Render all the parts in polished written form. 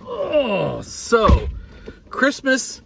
Oh, so Christmas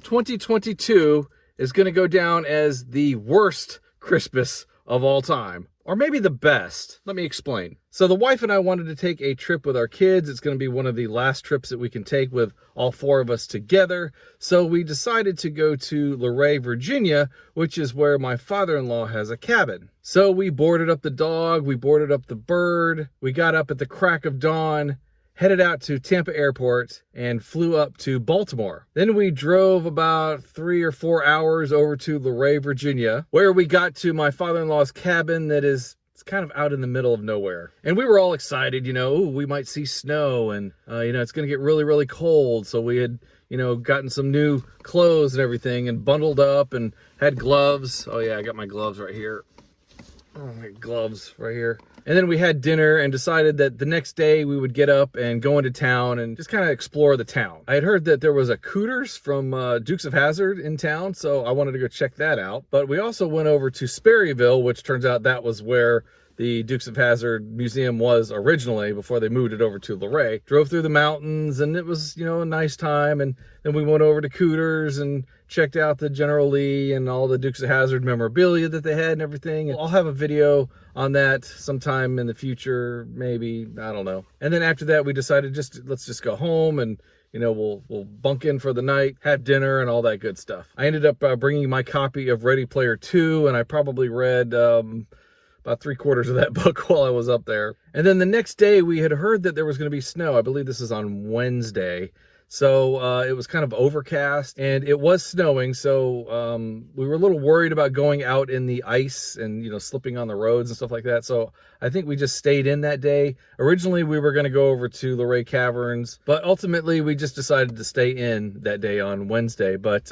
2022 is going to go down as the worst Christmas of all time. Or maybe the best. Let me explain. So the wife and I wanted to take a trip with our kids. It's going to be one of the last trips that we can take with all four of us together. So we decided to go to Luray, Virginia, which is where my father-in-law has a cabin. So we boarded up the dog, we boarded up the bird, we got up at the crack of dawn, headed out to Tampa Airport, and flew up to Baltimore. Then we drove about 3 or 4 hours over to Luray, Virginia, where we got to my father-in-law's cabin that is it's kind of out in the middle of nowhere. And we were all excited, ooh, we might see snow, and it's going to get really, really cold. So we had, gotten some new clothes and everything, and bundled up and had gloves. Oh yeah, I got my gloves right here. Oh, my gloves right here. And then we had dinner and decided that the next day we would get up and go into town and just kind of explore the town. I had heard that there was a Cooter's from Dukes of Hazzard in town, so I wanted to go check that out. But we also went over to Sperryville, which turns out that was where the Dukes of Hazzard Museum was originally before they moved it over to Luray. Drove through the mountains, and it was, a nice time. And then we went over to Cooter's and checked out the General Lee and all the Dukes of Hazzard memorabilia that they had and everything. And I'll have a video on that sometime in the future, maybe, I don't know. And then after that, we decided let's just go home and we'll bunk in for the night, have dinner, and all that good stuff. I ended up bringing my copy of Ready Player 2, and I probably read about 3/4 of that book while I was up there. And then the next day, we had heard that there was going to be snow. I believe this is on Wednesday. So it was kind of overcast, and it was snowing. So we were a little worried about going out in the ice and, slipping on the roads and stuff like that. So I think we just stayed in that day. Originally, we were going to go over to Luray Caverns, but ultimately we just decided to stay in that day on Wednesday. But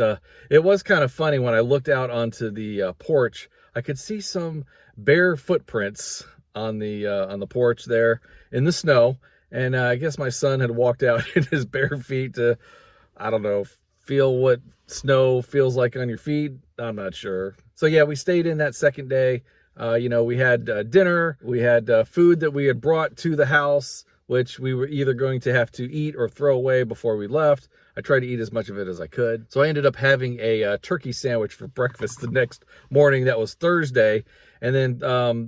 it was kind of funny when I looked out onto the porch. I could see some bare footprints on the porch there in the snow. And I guess my son had walked out in his bare feet to, I don't know, feel what snow feels like on your feet. I'm not sure. So yeah, we stayed in that second day. We had dinner. We had food that we had brought to the house, which we were either going to have to eat or throw away before we left. I tried to eat as much of it as I could. So I ended up having a turkey sandwich for breakfast the next morning. That was Thursday. And then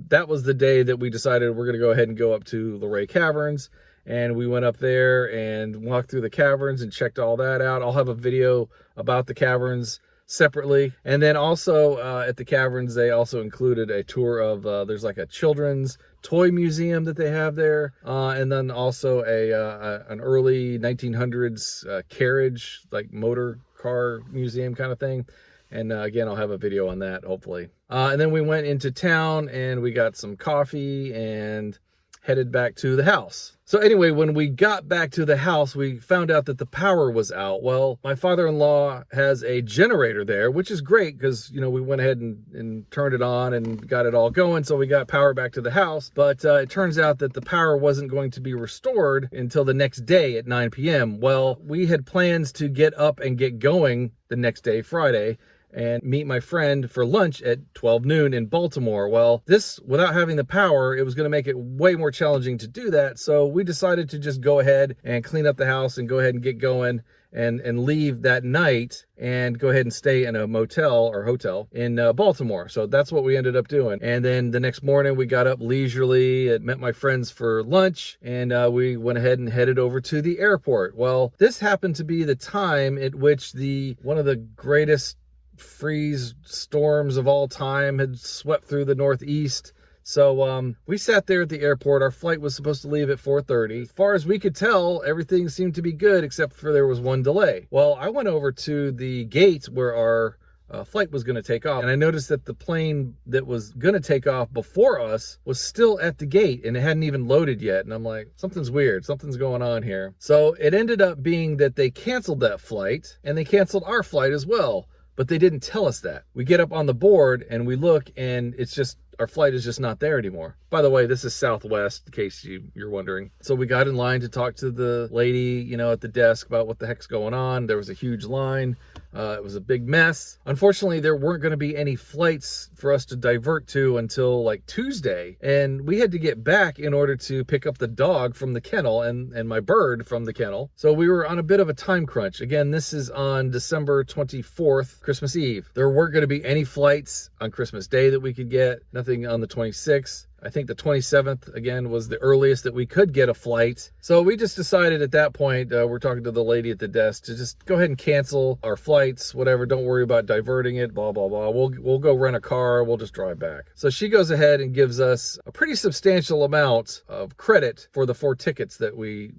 that was the day that we decided we're going to go ahead and go up to Luray Caverns. And we went up there and walked through the caverns and checked all that out. I'll have a video about the caverns separately. And then also at the caverns, they also included a tour of, there's like a children's toy museum that they have there. And then also an early 1900s carriage, like motor car museum kind of thing. And again, I'll have a video on that, hopefully. And then we went into town and we got some coffee and headed back to the house. So anyway, when we got back to the house, we found out that the power was out. Well, my father-in-law has a generator there, which is great because, we went ahead and turned it on and got it all going. So we got power back to the house. But it turns out that the power wasn't going to be restored until the next day at 9 p.m. Well, we had plans to get up and get going the next day, Friday, and meet my friend for lunch at 12 noon in Baltimore. Well, without having the power, it was going to make it way more challenging to do that. So we decided to just go ahead and clean up the house and go ahead and get going and leave that night and go ahead and stay in a motel or hotel in Baltimore. So that's what we ended up doing. And then the next morning we got up leisurely and met my friends for lunch, and we went ahead and headed over to the airport. Well, this happened to be the time at which one of the greatest freeze storms of all time had swept through the Northeast. So we sat there at the airport. Our flight was supposed to leave at 4:30. As far as we could tell, everything seemed to be good, except for there was one delay. Well, I went over to the gate where our flight was going to take off, and I noticed that the plane that was going to take off before us was still at the gate, and it hadn't even loaded yet. And I'm like, something's weird, something's going on here. So it ended up being that they canceled that flight, and they canceled our flight as well. But they didn't tell us that. We get up on the board and we look, and it's just, our flight is just not there anymore. By the way, this is Southwest, in case you're wondering. So we got in line to talk to the lady, at the desk about what the heck's going on. There was a huge line. It was a big mess. Unfortunately, there weren't going to be any flights for us to divert to until like Tuesday. And we had to get back in order to pick up the dog from the kennel and my bird from the kennel. So we were on a bit of a time crunch. Again, this is on December 24th, Christmas Eve. There weren't going to be any flights on Christmas Day that we could get. Nothing on the 26th. I think the 27th, again, was the earliest that we could get a flight. So we just decided at that point, we're talking to the lady at the desk, to just go ahead and cancel our flights, whatever. Don't worry about diverting it, blah, blah, blah. We'll go rent a car. We'll just drive back. So she goes ahead and gives us a pretty substantial amount of credit for the 4 tickets that we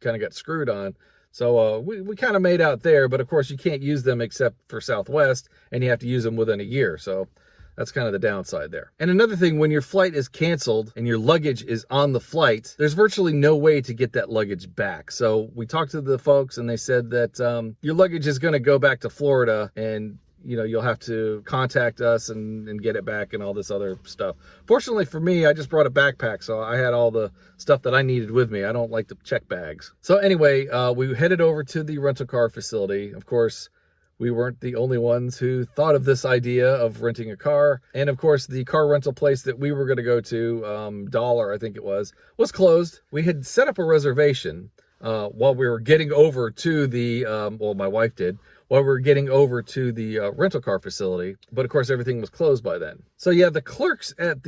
kind of got screwed on. So we kind of made out there, but of course you can't use them except for Southwest, and you have to use them within a year. So that's kind of the downside there. And another thing, when your flight is canceled and your luggage is on the flight, there's virtually no way to get that luggage back. So we talked to the folks and they said that your luggage is going to go back to Florida, and you'll have to contact us and get it back and all this other stuff. Fortunately for me, I just brought a backpack, so I had all the stuff that I needed with me. I don't like to check bags. So anyway, we headed over to the rental car facility. Of course, we weren't the only ones who thought of this idea of renting a car. And of course, the car rental place that we were going to go to, Dollar, I think it was closed. We had set up a reservation while we were getting over to the, well, my wife did, while we were getting over to the rental car facility. But of course, everything was closed by then. So yeah, the clerks at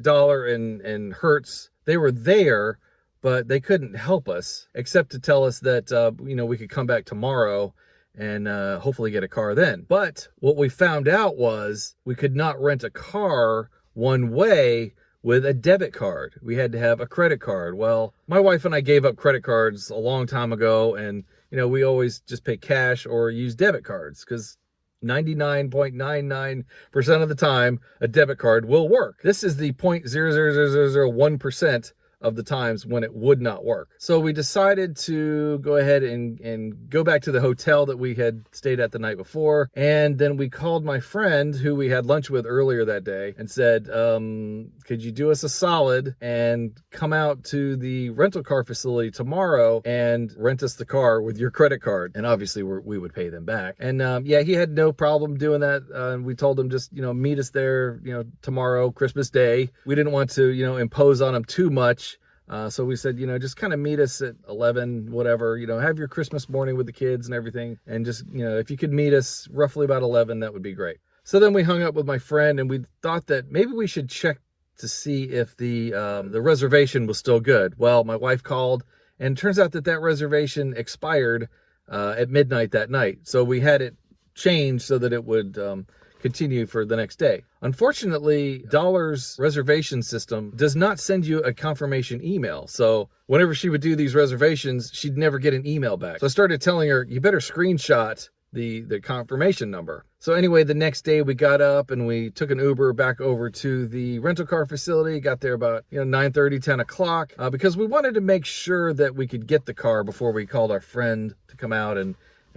Dollar and Hertz, they were there, but they couldn't help us except to tell us that, we could come back tomorrow and hopefully get a car then. But what we found out was we could not rent a car one way with a debit card. We had to have a credit card. Well, my wife and I gave up credit cards a long time ago, and we always just pay cash or use debit cards because 99.99% of the time a debit card will work. This is the 0.00001% of the times when it would not work. So we decided to go ahead and go back to the hotel that we had stayed at the night before. And then we called my friend who we had lunch with earlier that day and said, could you do us a solid and come out to the rental car facility tomorrow and rent us the car with your credit card? And obviously we would pay them back. And yeah, he had no problem doing that. We told him just, meet us there, tomorrow, Christmas Day. We didn't want to, impose on him too much. So we said, just kind of meet us at 11, whatever, have your Christmas morning with the kids and everything. And just, if you could meet us roughly about 11, that would be great. So then we hung up with my friend and we thought that maybe we should check to see if the reservation was still good. Well, my wife called and it turns out that reservation expired at midnight that night. So we had it changed so that it would continue for the next day. Unfortunately, Dollar's reservation system does not send you a confirmation email. So whenever she would do these reservations, she'd never get an email back. So I started telling her, you better screenshot the confirmation number. So anyway, the next day we got up and we took an Uber back over to the rental car facility, got there about 9:30, 10 o'clock, because we wanted to make sure that we could get the car before we called our friend to come out and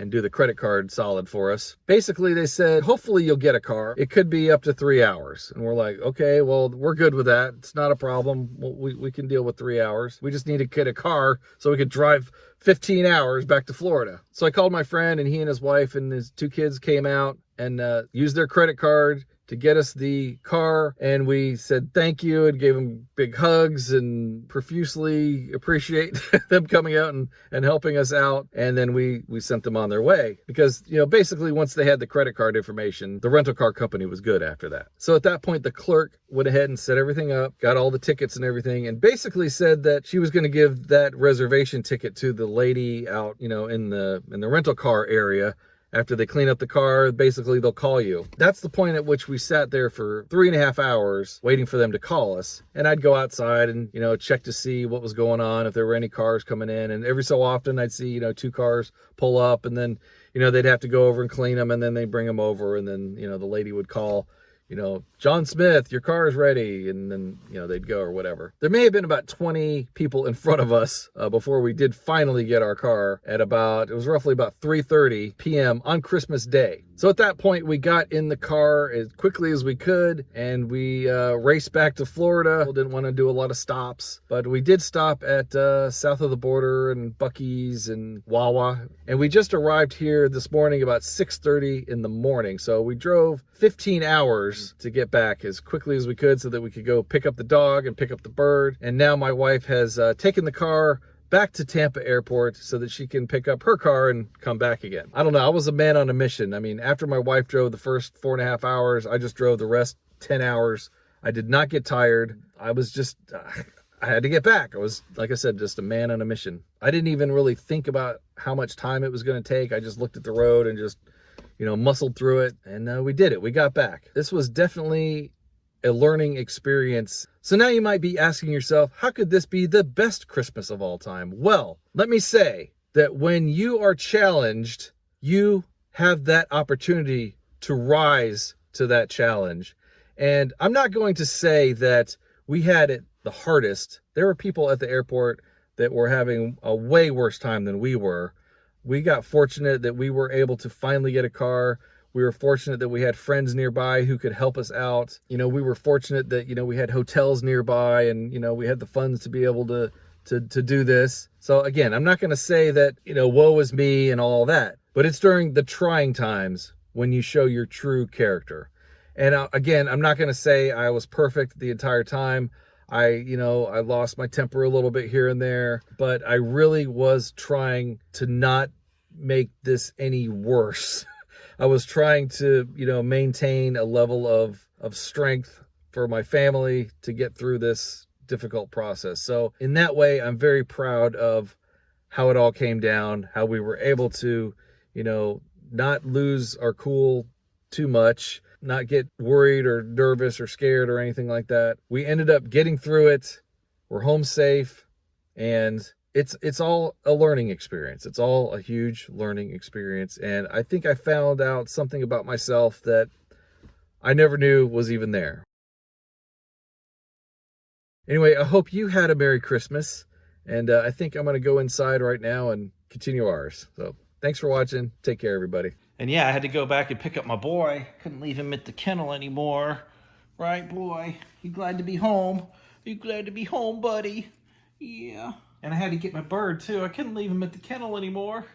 do the credit card solid for us. Basically, they said, hopefully you'll get a car. It could be up to 3 hours. And we're like, okay, well, we're good with that. It's not a problem. We can deal with 3 hours. We just need to get a car so we could drive 15 hours back to Florida. So I called my friend and he and his wife and his 2 kids came out and used their credit card to get us the car, and we said thank you and gave them big hugs and profusely appreciate them coming out and helping us out. And then we sent them on their way because, basically once they had the credit card information, the rental car company was good after that. So at that point, the clerk went ahead and set everything up, got all the tickets and everything, and basically said that she was going to give that reservation ticket to the lady out, in the rental car area. After they clean up the car, basically they'll call you. That's the point at which we sat there for 3.5 hours waiting for them to call us. And I'd go outside and, check to see what was going on, if there were any cars coming in. And every so often I'd see, 2 cars pull up and then, they'd have to go over and clean them and then they'd bring them over. And then, the lady would call, you know, John Smith, your car is ready. And then, you know, they'd go or whatever. There may have been about 20 people in front of us before we did finally get our car at about, it was roughly about 3:30 p.m. on Christmas Day. So at that point, we got in the car as quickly as we could, and we raced back to Florida. We didn't want to do a lot of stops, but we did stop at south of the border and Buc-ee's and Wawa. And we just arrived here this morning about 6:30 in the morning. So we drove 15 hours to get back as quickly as we could so that we could go pick up the dog and pick up the bird. And now my wife has taken the car back to Tampa Airport so that she can pick up her car and come back again. I don't know. I was a man on a mission. I mean, after my wife drove the first 4.5 hours, I just drove the rest 10 hours. I did not get tired. I was just, I had to get back. I was, like I said, just a man on a mission. I didn't even really think about how much time it was going to take. I just looked at the road and just, you know, muscled through it. And we did it. We got back. This was definitely a learning experience. So now you might be asking yourself, how could this be the best Christmas of all time? Well, let me say that when you are challenged, you have that opportunity to rise to that challenge. And I'm not going to say that we had it the hardest. There were people at the airport that were having a way worse time than we were. We got fortunate that we were able to finally get a car. We were fortunate that we had friends nearby who could help us out. You know, we were fortunate that, you know, we had hotels nearby and, you know, we had the funds to be able to do this. So again, I'm not going to say that, you know, woe is me and all that, but it's during the trying times when you show your true character. And again, I'm not going to say I was perfect the entire time. I lost my temper a little bit here and there, but I really was trying to not make this any worse. I was trying to, you know, maintain a level of strength for my family to get through this difficult process. So in that way, I'm very proud of how it all came down, how we were able to, you know, not lose our cool too much, not get worried or nervous or scared or anything like that. We ended up getting through it. We're home safe, and it's all a learning experience. It's all a huge learning experience. And I think I found out something about myself that I never knew was even there. Anyway, I hope you had a Merry Christmas. And I think I'm going to go inside right now and continue ours. So thanks for watching. Take care, everybody. And yeah, I had to go back and pick up my boy. Couldn't leave him at the kennel anymore. Right, boy? You glad to be home? You glad to be home, buddy? Yeah. And I had to get my bird, too. I couldn't leave him at the kennel anymore.